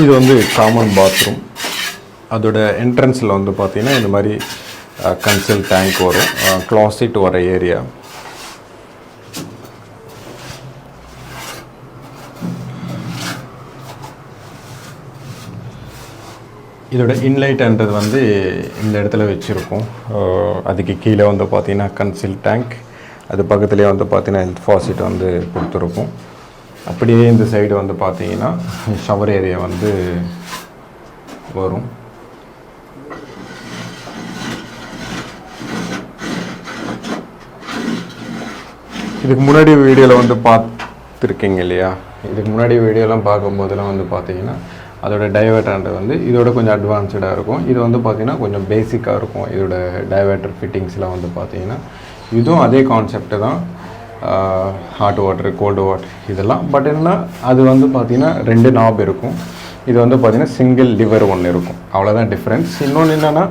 இது வந்து common bathroom. அதோட என்ட்ரன்ஸில் வந்து பார்த்திங்கன்னா இந்த மாதிரி கன்சல் டேங்க் வரும், க்ளாசெட் வர ஏரியா. இதோட இன்லைட்ன்றது வந்து இந்த இடத்துல வச்சுருக்கோம். அதுக்கு கீழே வந்து பார்த்திங்கன்னா கன்சில் டேங்க், அது பக்கத்துலேயே வந்து பார்த்திங்கன்னா ஹெல்த் ஃபாசிட் வந்து கொடுத்துருக்கும். அப்படியே இந்த சைடு வந்து பார்த்திங்கன்னா ஷவர் ஏரியா வந்து வரும். இதுக்கு முன்னாடி வீடியோவில் வந்து பார்த்துருக்கீங்க இல்லையா? இதுக்கு முன்னாடி வீடியோலாம் பார்க்கும்போதெல்லாம் வந்து பார்த்திங்கன்னா அதோட டைவர்டர் வந்து இதோட கொஞ்சம் அட்வான்ஸ்டாக இருக்கும். இது வந்து பார்த்திங்கன்னா கொஞ்சம் பேசிக்காக இருக்கும். இதோட டைவர்டர் ஃபிட்டிங்ஸ்லாம் வந்து பார்த்திங்கன்னா இதுவும் அதே கான்செப்ட் தான், ஹாட் வாட்டர் கோல்டு வாட்டர் இதெல்லாம். பட் என்ன அது வந்து பார்த்திங்கன்னா 2 நாப் இருக்கும். இது வந்து பார்த்திங்கன்னா சிங்கிள் லிவர் ஒன்று இருக்கும், அவ்வளோதான் டிஃப்ரென்ஸ். இன்னொன்று என்னென்னா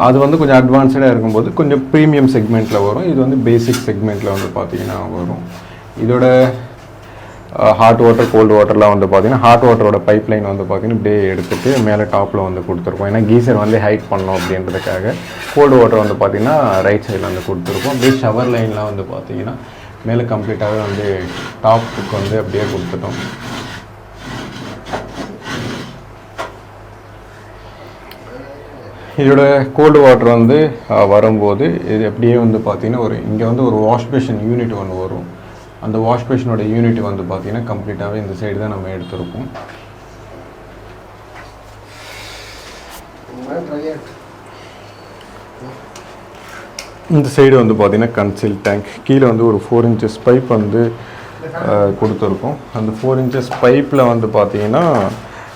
அது வந்து கொஞ்சம் அட்வான்ஸ்டாக இருக்கும்போது கொஞ்சம் ப்ரீமியம் செக்மெண்ட்டில் வரும். இது வந்து பேசிக் செக்மெண்ட்டில் வந்து பார்த்திங்கன்னா வரும். இதோட ஹாட் வாட்டர் கோல்டு வாட்டர்லாம் வந்து பார்த்திங்கன்னா ஹாட் வாட்டரோட பைப் லைன் வந்து பார்த்திங்கன்னா இப்படியே எடுத்துகிட்டு மேலே டாப்பில் வந்து கொடுத்துருக்கோம். ஏன்னா கீசர் வந்து ஹைட் பண்ணோம் அப்படின்றதுக்காக. கோல்டு வாட்டர் வந்து பார்த்திங்கன்னா ரைட் சைடில் வந்து கொடுத்துருக்கோம். அப்படியே ஷவர் லைன்லாம் வந்து பார்த்திங்கன்னா மேலே கம்ப்ளீட்டாகவே வந்து டாப்புக்கு வந்து அப்படியே கொடுத்துட்டோம். இதோட கோல்டு வாட்டர் வந்து வரும்போது இது அப்படியே வந்து பார்த்திங்கன்னா இங்கே வந்து ஒரு வாஷ் பேஷன் யூனிட் ஒன்று வரும். அந்த வாஷ் பேஷனோட யூனிட் வந்து பார்த்திங்கன்னா கம்ப்ளீட்டாகவே இந்த சைடு தான் நம்ம எடுத்துருக்கோம். இந்த சைடு வந்து பார்த்திங்கன்னா கன்சில் டேங்க், கீழே வந்து ஒரு 4 inches பைப் வந்து கொடுத்துருக்கோம். அந்த 4 inches பைப்பில் வந்து பார்த்திங்கன்னா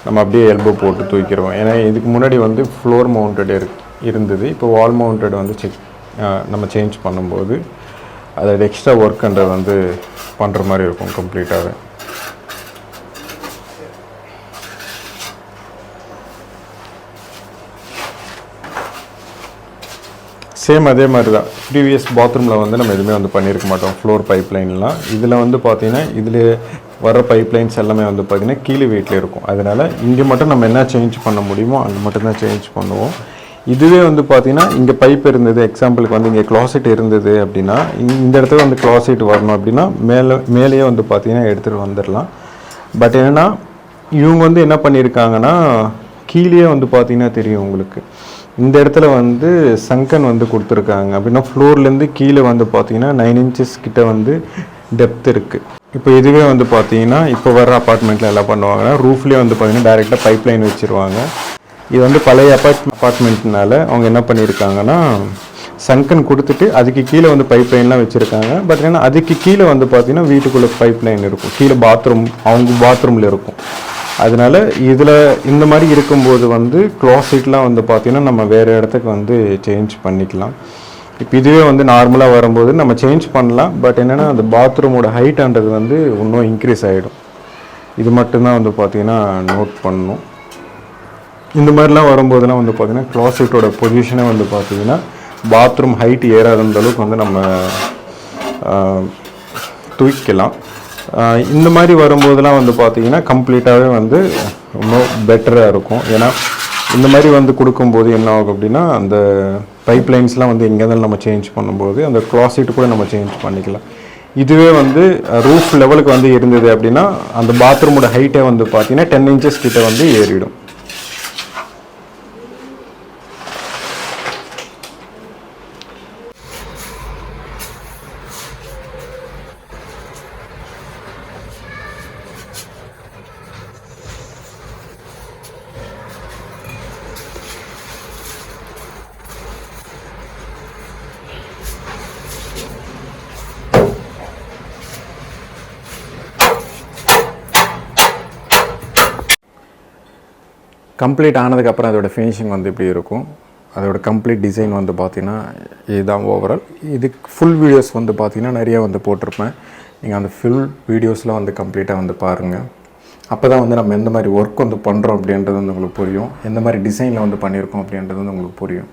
நம்ம அப்படியே எல்போ போட்டு தூக்கிடுவோம். ஏன்னா இதுக்கு முன்னாடி வந்து ஃப்ளோர் மவுண்டட் இருந்தது. இப்போ வால் மவுண்டட் வந்து நம்ம சேஞ்ச் பண்ணும்போது அதோட எக்ஸ்ட்ரா ஒர்க்குன்றது வந்து பண்ணுற மாதிரி இருக்கும் கம்ப்ளீட்டாகவே. சேம் அதே மாதிரி தான் ப்ரீவியஸ் பாத்ரூமில் வந்து நம்ம எதுவுமே வந்து பண்ணியிருக்க மாட்டோம் ஃப்ளோர் பைப் லைன்லாம். இதில் வந்து பார்த்திங்கன்னா இதில் வர பைப் லைன்ஸ் எல்லாமே வந்து பார்த்திங்கன்னா கீழே வீட்டில் இருக்கும். அதனால் இங்கே மட்டும் நம்ம என்ன சேஞ்ச் பண்ண முடியுமோ அங்கே மட்டும்தான் சேஞ்ச் பண்ணுவோம். இதுவே வந்து பார்த்திங்கன்னா இங்கே பைப் இருந்தது, எக்ஸாம்பிளுக்கு வந்து இங்கே க்ளாசெட் இருந்தது அப்படின்னா இந்த இடத்துல வந்து க்ளாசெட் வரணும் அப்படின்னா மேலேயே வந்து பார்த்திங்கன்னா எடுத்துகிட்டு வந்துடலாம். பட் என்னென்னா இவங்க வந்து என்ன பண்ணியிருக்காங்கன்னா கீழே வந்து பார்த்திங்கன்னா தெரியும் உங்களுக்கு, இந்த இடத்துல வந்து சங்கன் வந்து கொடுத்துருக்காங்க. அப்படின்னா ஃப்ளோர்லேருந்து கீழே வந்து பார்த்திங்கன்னா 9 inches கிட்ட வந்து டெப்த் இருக்குது. இப்போ இதுவே வந்து பார்த்திங்கன்னா இப்போ வர அப்பார்ட்மெண்ட்டில் எல்லாம் பண்ணுவாங்கன்னா ரூஃப்லேயே வந்து பார்த்திங்கன்னா டைரெக்டாக பைப் லைன் வச்சுருவாங்க. இது வந்து பழைய அப்பார்ட்மெண்ட்னால அவங்க என்ன பண்ணியிருக்காங்கன்னா சங்கன் கொடுத்துட்டு அதுக்கு கீழே வந்து பைப் லைன்லாம் வச்சுருக்காங்க. பட் ஏன்னா அதுக்கு கீழே வந்து பார்த்திங்கன்னா வீட்டுக்குள்ளே பைப் லைன் இருக்கும், கீழே பாத்ரூம் அவங்க பாத்ரூமில் இருக்கும். அதனால் இதில் இந்த மாதிரி இருக்கும்போது வந்து க்ளாசெட்லாம் வந்து பார்த்திங்கன்னா நம்ம வேறு இடத்துக்கு வந்து சேஞ்ச் பண்ணிக்கலாம். இப்போ இதுவே வந்து நார்மலாக வரும்போது நம்ம சேஞ்ச் பண்ணலாம். பட் என்னென்னா அந்த பாத்ரூமோட ஹைட்ன்றது வந்து இன்னும் இன்க்ரீஸ் ஆகிடும். இது மட்டும்தான் வந்து பார்த்திங்கன்னா நோட் பண்ணணும். இந்த மாதிரிலாம் வரும்போதெல்லாம் வந்து பார்த்திங்கன்னா க்ளாசெட்டோட பொசிஷனே வந்து பார்த்திங்கன்னா பாத்ரூம் ஹைட் ஏறாத அளவுக்கு வந்து நம்ம தூக்கலாம். இந்த மாதிரி வரும்போதெல்லாம் வந்து பார்த்திங்கன்னா கம்ப்ளீட்டாகவே வந்து ரொம்ப பெட்டராக இருக்கும். ஏன்னா இந்த மாதிரி வந்து கொடுக்கும்போது என்ன ஆகும் அப்படின்னா அந்த பைப் லைன்ஸ்லாம் வந்து எங்கே இருந்தாலும் நம்ம சேஞ்ச் பண்ணும்போது அந்த க்ளாசெட் கூட நம்ம சேஞ்ச் பண்ணிக்கலாம். இதுவே வந்து ரூஃப் லெவலுக்கு வந்து இருந்தது அப்படின்னா அந்த பாத்ரூமோட ஹைட்டே வந்து பார்த்திங்கன்னா 10 inches கிட்ட வந்து ஏறிடும். கம்ப்ளீட் ஆனதுக்கப்புறம் அதோடய ஃபினிஷிங் வந்து இப்படி இருக்கும். அதோட கம்ப்ளீட் டிசைன் வந்து பார்த்திங்கன்னா இதுதான் ஓவரால். இதுக்கு ஃபுல் வீடியோஸ் வந்து பார்த்திங்கன்னா நிறையா வந்து போட்டிருப்பேன். நீங்கள் அந்த ஃபுல் வீடியோஸில் வந்து கம்ப்ளீட்டாக வந்து பாருங்கள். அப்போ தான் வந்து நம்ம எந்த மாதிரி ஒர்க் வந்து பண்ணுறோம் அப்படின்றது வந்து உங்களுக்கு புரியும், எந்த மாதிரி டிசைனில் வந்து பண்ணியிருக்கோம் அப்படின்றது வந்து உங்களுக்கு புரியும்.